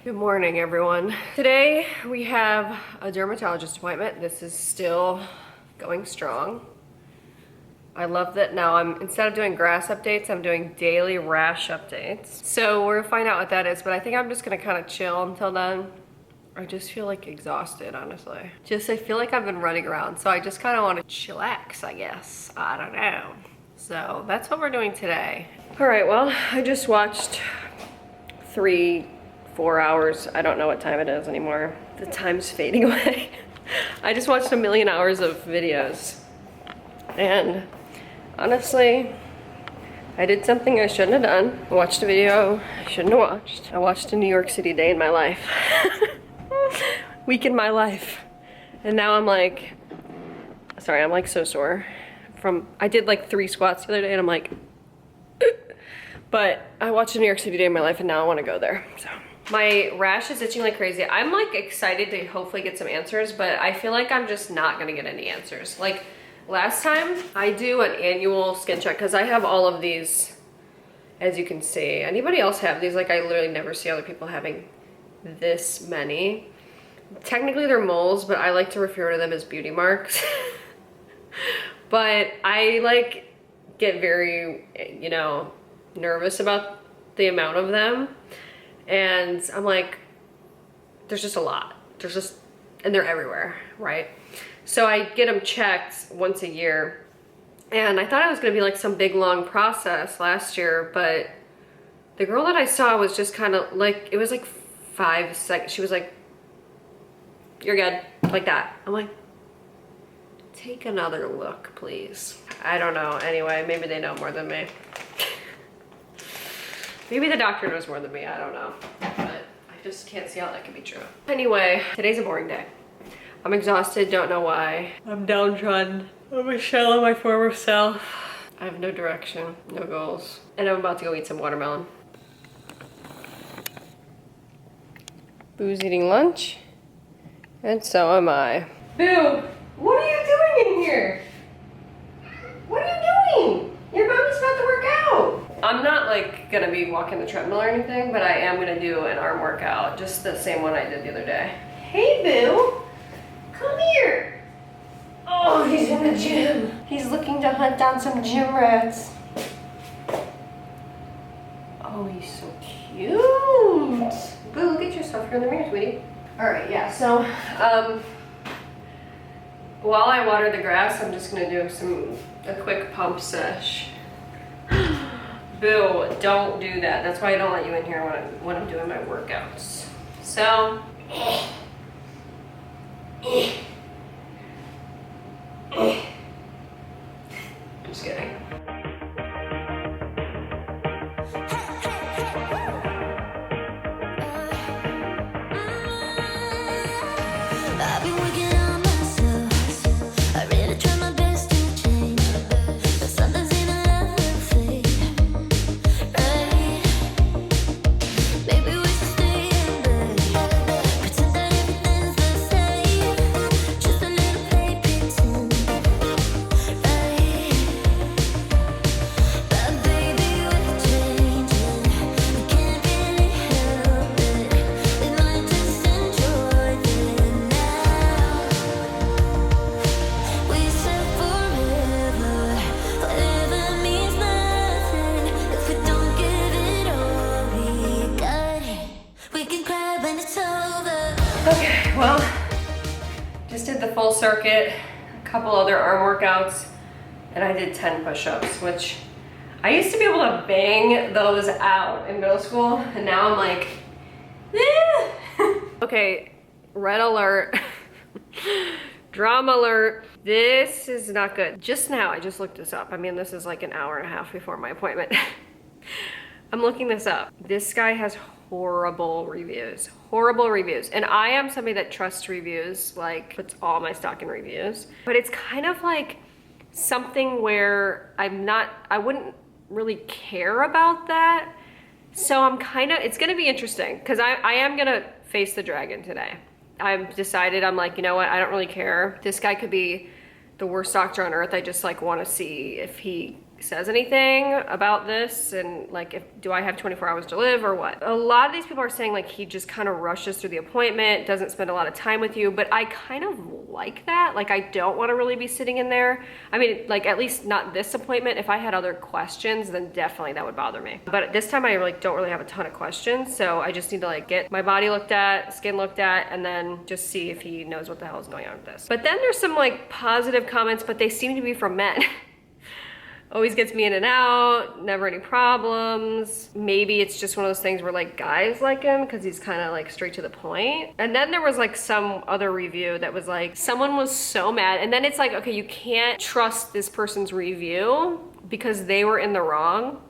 Good morning, everyone. Today we have a dermatologist appointment. This is still going strong. I love that now instead of doing grass updates, I'm doing daily rash updates. So we're gonna find out what that is, but I think I'm just gonna kind of chill until then. I just feel like exhausted, honestly. I feel like I've been running around, so I just kind of want to chillax, I guess. I don't know. So that's what we're doing today. All right, well, I just watched 3-4 hours. I don't know what time it is anymore. The time's fading away. I just watched 1,000,000 hours of videos. And honestly, I did something I shouldn't have done. I watched a video I shouldn't have watched. I watched a New York City day in my life. Week in my life. And now I'm like, sorry, I'm like so sore. I did like 3 squats the other day and I'm like, but I watched a New York City day in my life and now I want to go there, so. My rash is itching like crazy. I'm like excited to hopefully get some answers, but I feel like I'm just not gonna get any answers. Like last time, I do an annual skin check because I have all of these, as you can see. Anybody else have these? Like I literally never see other people having this many. Technically they're moles, but I like to refer to them as beauty marks. But I like get very, you know, nervous about the amount of them. And I'm like, there's just a lot. And they're everywhere, right? So I get them checked once a year. And I thought it was gonna be like some big long process last year, but the girl that I saw was just kind of like, it was like 5 seconds. She was like, you're good, like that. I'm like, take another look, please. I don't know, anyway, maybe they know more than me. Maybe the doctor knows more than me, I don't know. But I just can't see how that could be true. Anyway, today's a boring day. I'm exhausted, don't know why. I'm downtrodden. I'm a shell of my former self. I have no direction, no goals. And I'm about to go eat some watermelon. Boo's eating lunch. And so am I. Boo, what are you doing in here? What are you doing? Your mommy's about to work out. I'm not like gonna be walking the treadmill or anything, but I am gonna do an arm workout, just the same one I did the other day. Hey Boo, come here. Oh, he's in the gym. He's looking to hunt down some gym rats. Oh, he's so cute. Boo, look at yourself, you're in the mirror, sweetie. All right, yeah, so while I water the grass, I'm just gonna do a quick pump sesh. Boo, don't do that. That's why I don't let you in here when I'm doing my workouts. So, just kidding. I've been working on myself. I really try my best to change, but sometimes even love will fade. Right? Maybe we should stay in bed, pretend that everything's the same. Just a little play pretend. Right? But baby, we're changing. We can't really help it. We might just enjoy it now. We said forever, whatever means nothing. If we don't give it all we got, we can cry when it's over. Okay, well, just did the full circuit, a couple other arm workouts, and I did 10 push-ups, which I used to be able to bang those out in middle school, and now I'm like, eh. Okay, red alert, drama alert. This is not good. Just now, I just looked this up. I mean, this is like an hour and a half before my appointment. I'm looking this up. This guy has horrible reviews. Horrible reviews. And I am somebody that trusts reviews, like puts all my stock in reviews. But it's kind of like something where I wouldn't really care about that. So I'm it's gonna be interesting because I am gonna face the dragon today. I've decided, I'm like, you know what, I don't really care. This guy could be the worst doctor on earth. I just like wanna see if he says anything about this, and like, do I have 24 hours to live or what? A lot of these people are saying like he just kind of rushes through the appointment, doesn't spend a lot of time with you, but I kind of like that. Like, I don't want to really be sitting in there. I mean, like, at least not this appointment. If I had other questions, then definitely that would bother me. But at this time I like don't really have a ton of questions, so I just need to like get my body looked at, skin looked at, and then just see if he knows what the hell is going on with this. But then there's some like positive comments, but they seem to be from men. Always gets me in and out, never any problems. Maybe it's just one of those things where like guys like him because he's kind of like straight to the point. And then there was like some other review that was like, someone was so mad. And then it's like, okay, you can't trust this person's review because they were in the wrong.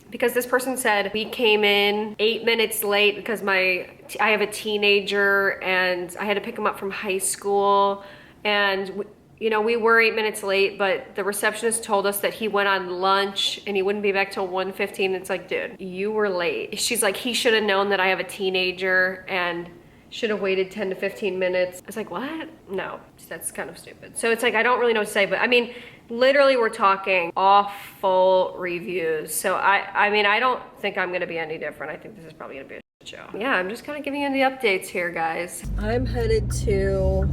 Because this person said, we came in 8 minutes late because I have a teenager and I had to pick him up from high school, and you know, we were 8 minutes late, but the receptionist told us that he went on lunch and he wouldn't be back till 1:15. It's like, dude, you were late. She's like, he should have known that I have a teenager and should have waited 10 to 15 minutes. It's like, what? No, that's kind of stupid. So it's like, I don't really know what to say, but I mean, literally we're talking awful reviews. So I mean, I don't think I'm gonna be any different. I think this is probably gonna be a show. Yeah, I'm just kind of giving you the updates here, guys. I'm headed to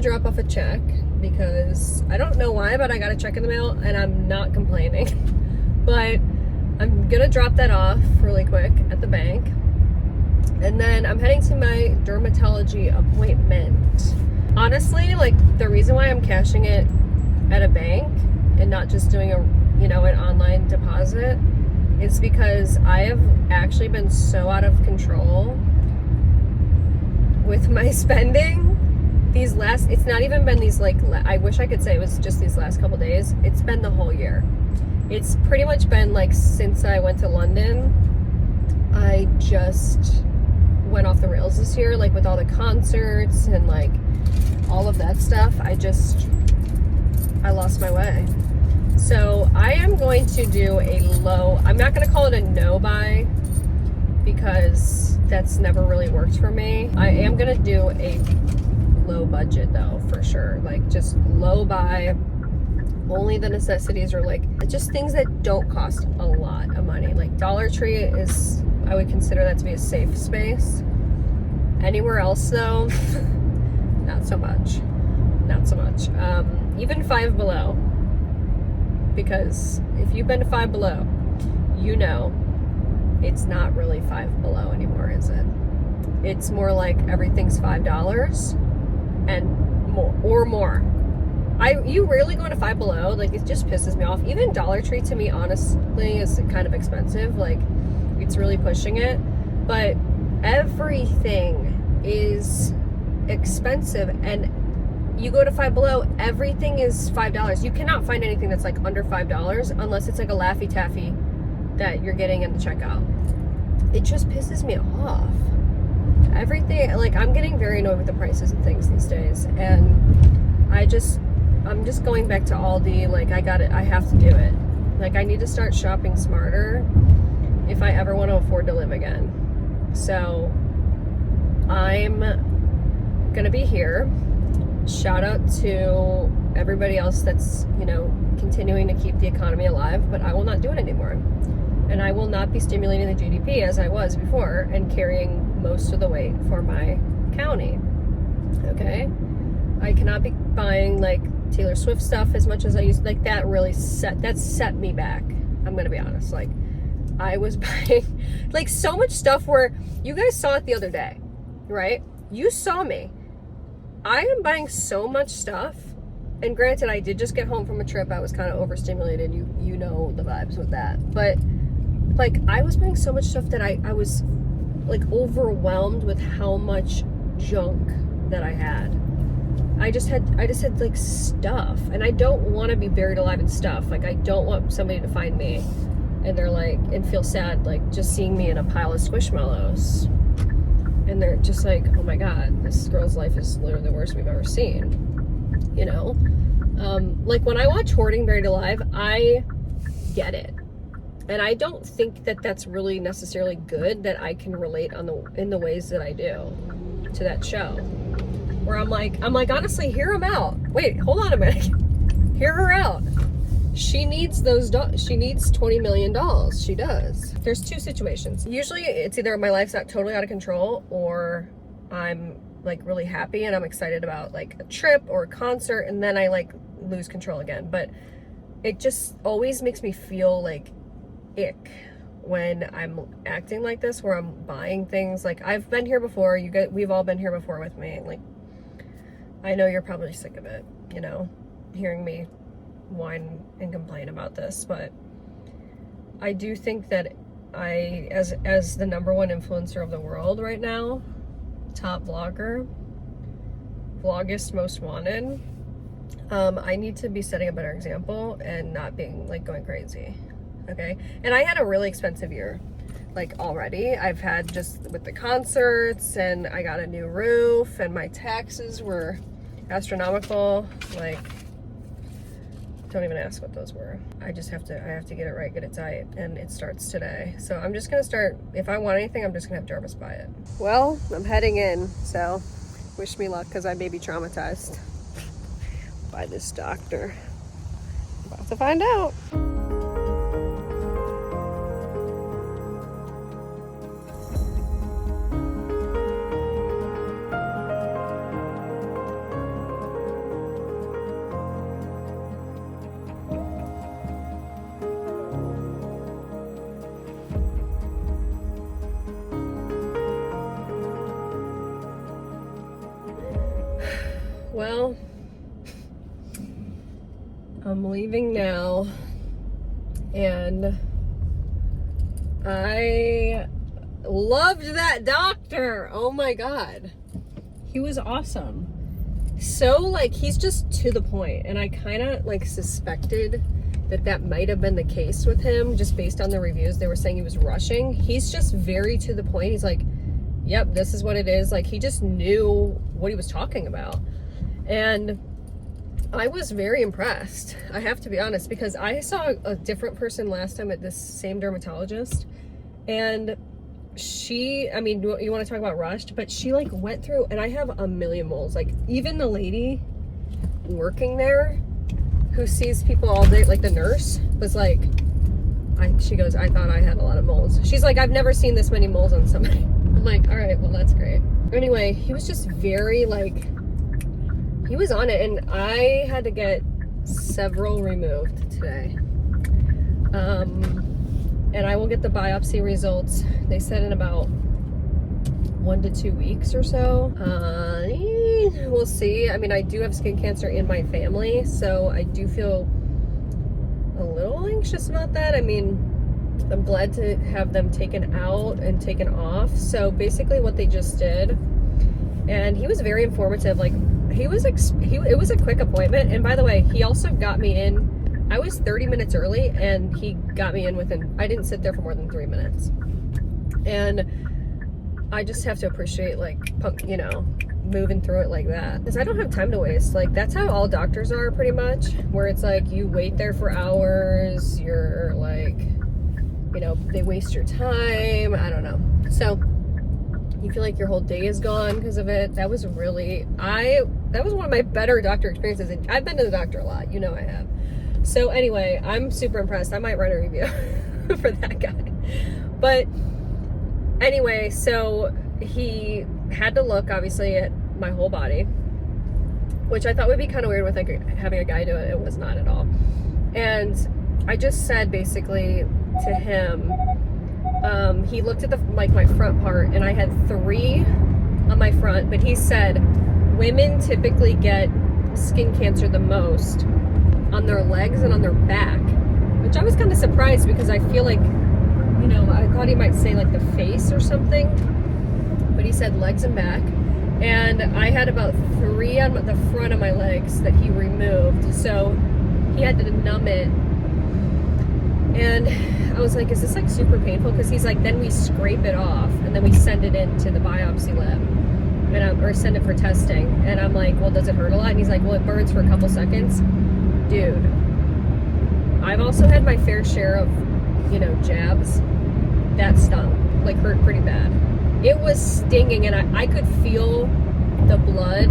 drop off a check because I don't know why, but I got a check in the mail and I'm not complaining. But I'm gonna drop that off really quick at the bank. And then I'm heading to my dermatology appointment. Honestly, like, the reason why I'm cashing it at a bank and not just doing an online deposit is because I have actually been so out of control with my spending it's not even been these like, I wish I could say it was just these last couple days. It's been the whole year. It's pretty much been like since I went to London, I just went off the rails this year, like with all the concerts and like all of that stuff. I lost my way. So I am going to do I'm not going to call it a no buy because that's never really worked for me. I am going to do a low budget though, for sure. Like, just low buy, only the necessities, or like just things that don't cost a lot of money. Like Dollar Tree I would consider that to be a safe space. Anywhere else though, not so much. Even Five Below, because if you've been to Five Below, you know it's not really Five Below anymore, is it? It's more like everything's $5 and more. You rarely go to Five Below. Like, it just pisses me off. Even Dollar Tree to me, honestly, is kind of expensive. Like, it's really pushing it. But everything is expensive, and you go to Five Below, everything is $5. You cannot find anything that's like under $5 unless it's like a Laffy Taffy that you're getting in the checkout. It just pisses me off. Everything, like, I'm getting very annoyed with the prices of things these days, and I'm just going back to Aldi. Like, I have to do it. Like, I need to start shopping smarter if I ever want to afford to live again. So I'm gonna be here. Shout out to everybody else that's, continuing to keep the economy alive, but I will not do it anymore. And I will not be stimulating the GDP as I was before and carrying most of the weight for my county. Okay? I cannot be buying like Taylor Swift stuff as much as I used. Like, that really set me back. I'm gonna be honest. Like, I was buying like so much stuff where you guys saw it the other day, right? You saw me. I am buying so much stuff, and granted, I did just get home from a trip. I was kind of overstimulated. You know the vibes with that. But like, I was buying so much stuff that I was like overwhelmed with how much junk that I had. I just had like stuff, and I don't want to be buried alive in stuff. Like, I don't want somebody to find me and they're like, and feel sad like just seeing me in a pile of Squishmallows. And they're just like, oh my God, this girl's life is literally the worst we've ever seen. Like, when I watch Hoarding Buried Alive, I get it. And I don't think that that's really necessarily good that I can relate in the ways that I do to that show. Where I'm like, honestly, hear them out. Wait, hold on a minute. Hear her out. She needs those she needs $20 million. She does. There's two situations. Usually it's either my life's totally out of control, or I'm like really happy and I'm excited about like a trip or a concert, and then I like lose control again. But it just always makes me feel like ick when I'm acting like this, where I'm buying things. Like, I've been here before, we've all been here before with me. Like, I know you're probably sick of it, you know, hearing me whine and complain about this, but I do think that I, as the #1 influencer of the world right now, top vlogger, vlogust, most wanted, I need to be setting a better example and not being like going crazy. Okay, and I had a really expensive year, like already. I've had, just with the concerts, and I got a new roof, and my taxes were astronomical. Like, don't even ask what those were. I have to get it right, get it tight, and it starts today. So I'm just gonna start, if I want anything, I'm just gonna have Jarvis buy it. Well, I'm heading in, so wish me luck, because I may be traumatized by this doctor. About to find out. Well, I'm leaving now, and I loved that doctor. Oh my God. He was awesome. So, like, he's just to the point, and I kind of like suspected that might have been the case with him, just based on the reviews. They were saying he was rushing. He's just very to the point. He's like, yep, this is what it is. Like, he just knew what he was talking about. And I was very impressed, I have to be honest, because I saw a different person last time at this same dermatologist, and she, I mean, you want to talk about rushed, but she like went through, and I have a million moles. Like, even the lady working there who sees people all day, like the nurse, was like, she goes, I thought I had a lot of moles. She's like, I've never seen this many moles on somebody. I'm like, all right, well, that's great. Anyway, he was just very like, he was on it, and I had to get several removed today. And I will get the biopsy results, they said, in about 1 to 2 weeks or so. We'll see. I mean, I do have skin cancer in my family, so I do feel a little anxious about that. I mean, I'm glad to have them taken out and taken off. So basically what they just did, and he was very informative. Like, it was a quick appointment. And by the way, he also got me in, I was 30 minutes early, and he got me in within, I didn't sit there for more than 3 minutes. And I just have to appreciate, like, you know, moving through it like that, because I don't have time to waste. Like, that's how all doctors are, pretty much, where it's like you wait there for hours, you're like, you know, they waste your time. I don't know. So you feel like your whole day is gone because of it. That was really, that was one of my better doctor experiences. And I've been to the doctor a lot, you know I have. So anyway, I'm super impressed. I might write a review for that guy. But anyway, so he had to look, obviously, at my whole body, which I thought would be kind of weird with like having a guy do it. It was not at all. And I just said basically to him, he looked at the, like, my front part, and I had 3 on my front, but he said women typically get skin cancer the most on their legs and on their back, which I was kind of surprised, because I feel like, you know, I thought he might say like the face or something, but he said legs and back. And I had about 3 on the front of my legs that he removed, so he had to numb it. And I was like, is this like super painful? Because he's like, then we scrape it off, and then we send it into the biopsy lab, and or send it for testing. And I'm like, well, does it hurt a lot? And he's like, well, it burns for a couple seconds. Dude, I've also had my fair share of, you know, jabs that stung, like hurt pretty bad. It was stinging, and I could feel the blood,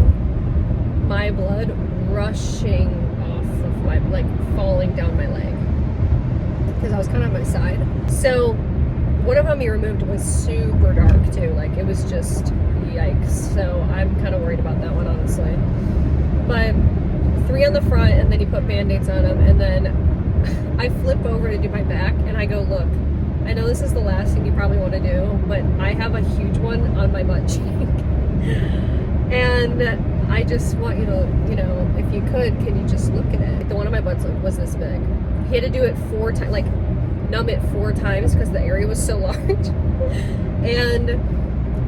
my blood, rushing off the my, like, falling down my leg. Because I was kind of on my side. So one of them he removed was super dark too. Like, it was just yikes. So I'm kind of worried about that one, honestly. But 3 on the front, and then he put band-aids on them, and then I flip over to do my back, and I go, look, I know this is the last thing you probably want to do, but I have a huge one on my butt cheek. And I just want you to, you know, if you could, can you just look at it? The one on my butt was this big. He had to do it 4 times, like, numb it 4 times because the area was so large. And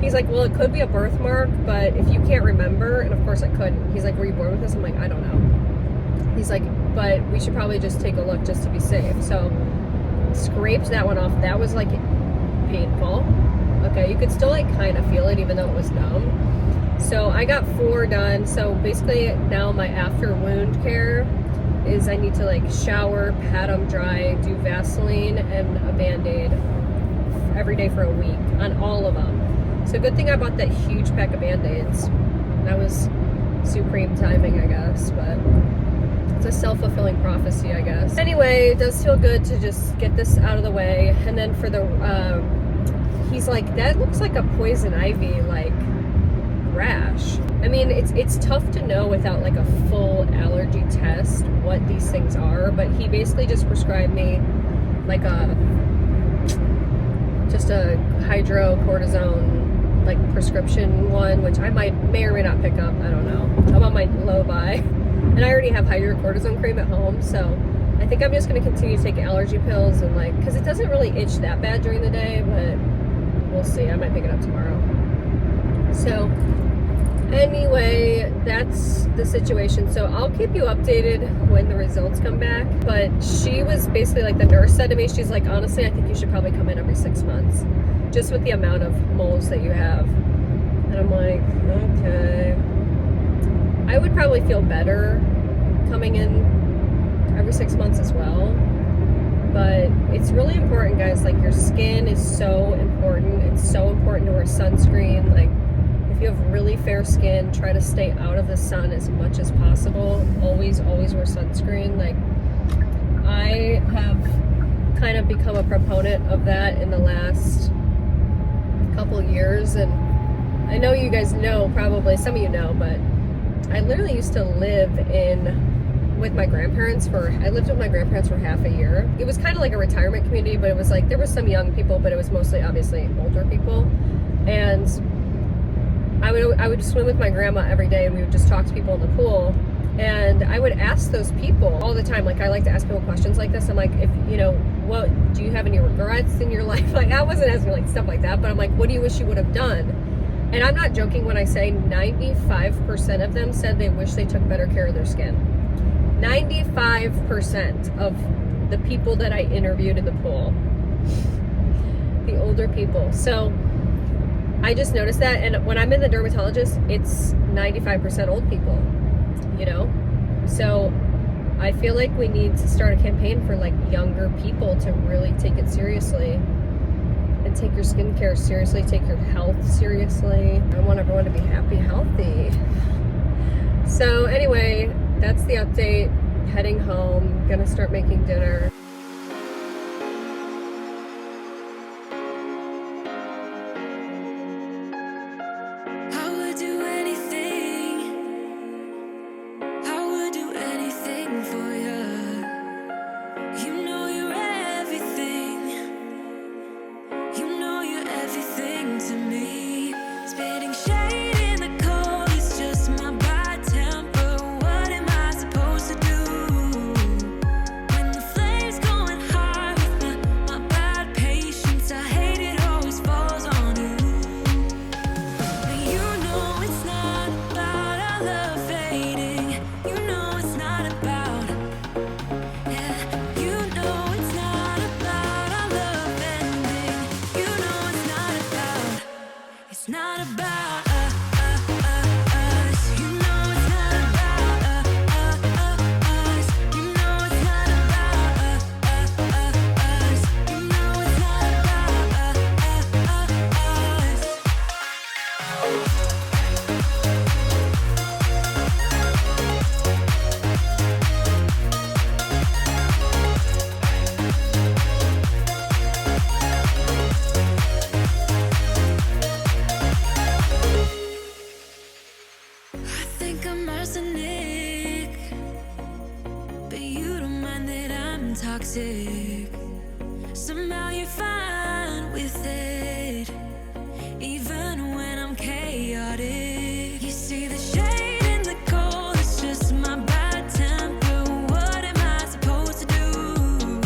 he's like, well, it could be a birthmark, but if you can't remember, and of course I couldn't. He's like, were you born with this? I'm like, I don't know. He's like, but we should probably just take a look just to be safe. So scraped that one off. That was like painful. Okay, you could still like kind of feel it even though it was numb. So I got 4 done. So basically now my after wound care is I need to like shower, pat them dry, do Vaseline and a Band-Aid every day for a week on all of them. So good thing I bought that huge pack of Band-Aids. That was supreme timing, I guess, but it's a self-fulfilling prophecy, I guess. Anyway, it does feel good to just get this out of the way. And then for the, he's like, that looks like a poison ivy, like, rash. I mean, it's tough to know without like a full allergy test what these things are, but he basically just prescribed me like just a hydrocortisone like prescription one, which I may or may not pick up. I don't know. I'm on my low buy, and I already have hydrocortisone cream at home, so I think I'm just going to continue to take allergy pills and like, because it doesn't really itch that bad during the day, but we'll see. I might pick it up tomorrow. So anyway, that's the situation. So I'll keep you updated when the results come back. But she was basically like, the nurse said to me, she's like, honestly, I think you should probably come in every 6 months, just with the amount of moles that you have. And I'm like, okay. I would probably feel better coming in every 6 months as well. But it's really important, guys. Like, your skin is so important. It's so important to wear sunscreen. Like, if you have really fair skin, try to stay out of the sun as much as possible. Always wear sunscreen. Like, I have kind of become a proponent of that in the last couple years, and I know you guys know, probably some of you know, but I literally used to live with my grandparents I lived with my grandparents for half a year. It was kind of like a retirement community, but it was like, there was some young people, but it was mostly obviously older people. And I would swim with my grandma every day, and we would just talk to people in the pool. And I would ask those people all the time, like, I like to ask people questions like this. I'm like, if, you know, what, do you have any regrets in your life? Like, I wasn't asking like stuff like that, but I'm like, what do you wish you would have done? And I'm not joking when I say 95% of them said they wish they took better care of their skin. 95% of the people that I interviewed in the pool, the older people. So I just noticed that, and when I'm in the dermatologist, it's 95% old people, you know? So I feel like we need to start a campaign for like younger people to really take it seriously and take your skincare seriously, take your health seriously. I want everyone to be happy, healthy. So anyway, that's the update. Heading home, gonna start making dinner. arsenic, but you don't mind that I'm toxic. Somehow you're fine with it, even when I'm chaotic. You see the shade in the cold, it's just my bad temper. What am I supposed to do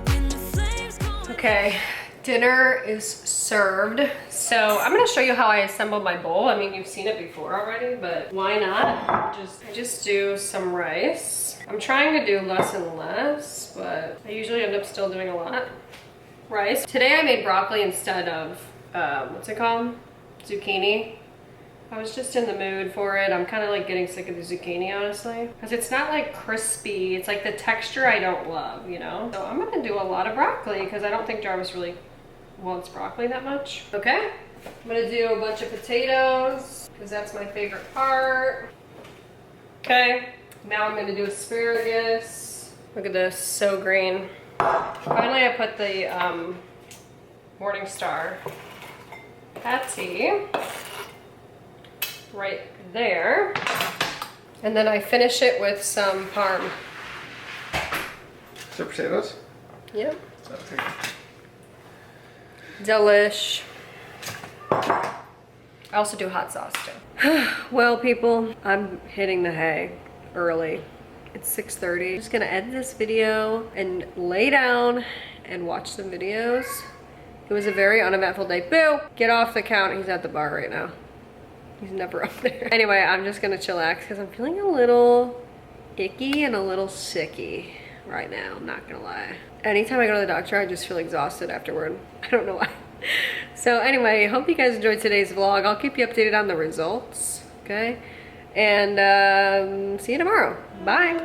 when the flames come? Okay, dinner is served. So I'm gonna show you how I assembled my bowl. I mean, you've seen it before already, but why not? I just do some rice. I'm trying to do less and less, but I usually end up still doing a lot. Rice. Today I made broccoli instead of, what's it called? Zucchini. I was just in the mood for it. I'm kind of like getting sick of the zucchini, honestly. Because it's not like crispy. It's like the texture I don't love, you know? So I'm gonna do a lot of broccoli because I don't think Jarvis really wants broccoli that much. Okay, I'm gonna do a bunch of potatoes because that's my favorite part. Okay, now I'm gonna do asparagus. Look at this, so green. Finally, I put the Morning Star patty right there. And then I finish it with some parm. So potatoes? Yep. Okay. Delish. I also do hot sauce too. Well, people, I'm hitting the hay early. It's 6:30. I'm just gonna edit this video and lay down and watch some videos. It was a very uneventful day. Boo! Get off the count. He's at the bar right now. He's never up there. Anyway, I'm just gonna chillax because I'm feeling a little icky and a little sicky right now, I'm not gonna lie. Anytime I go to the doctor, I just feel exhausted afterward. I don't know why. So anyway, hope you guys enjoyed today's vlog. I'll keep you updated on the results, okay? And see you tomorrow. Bye.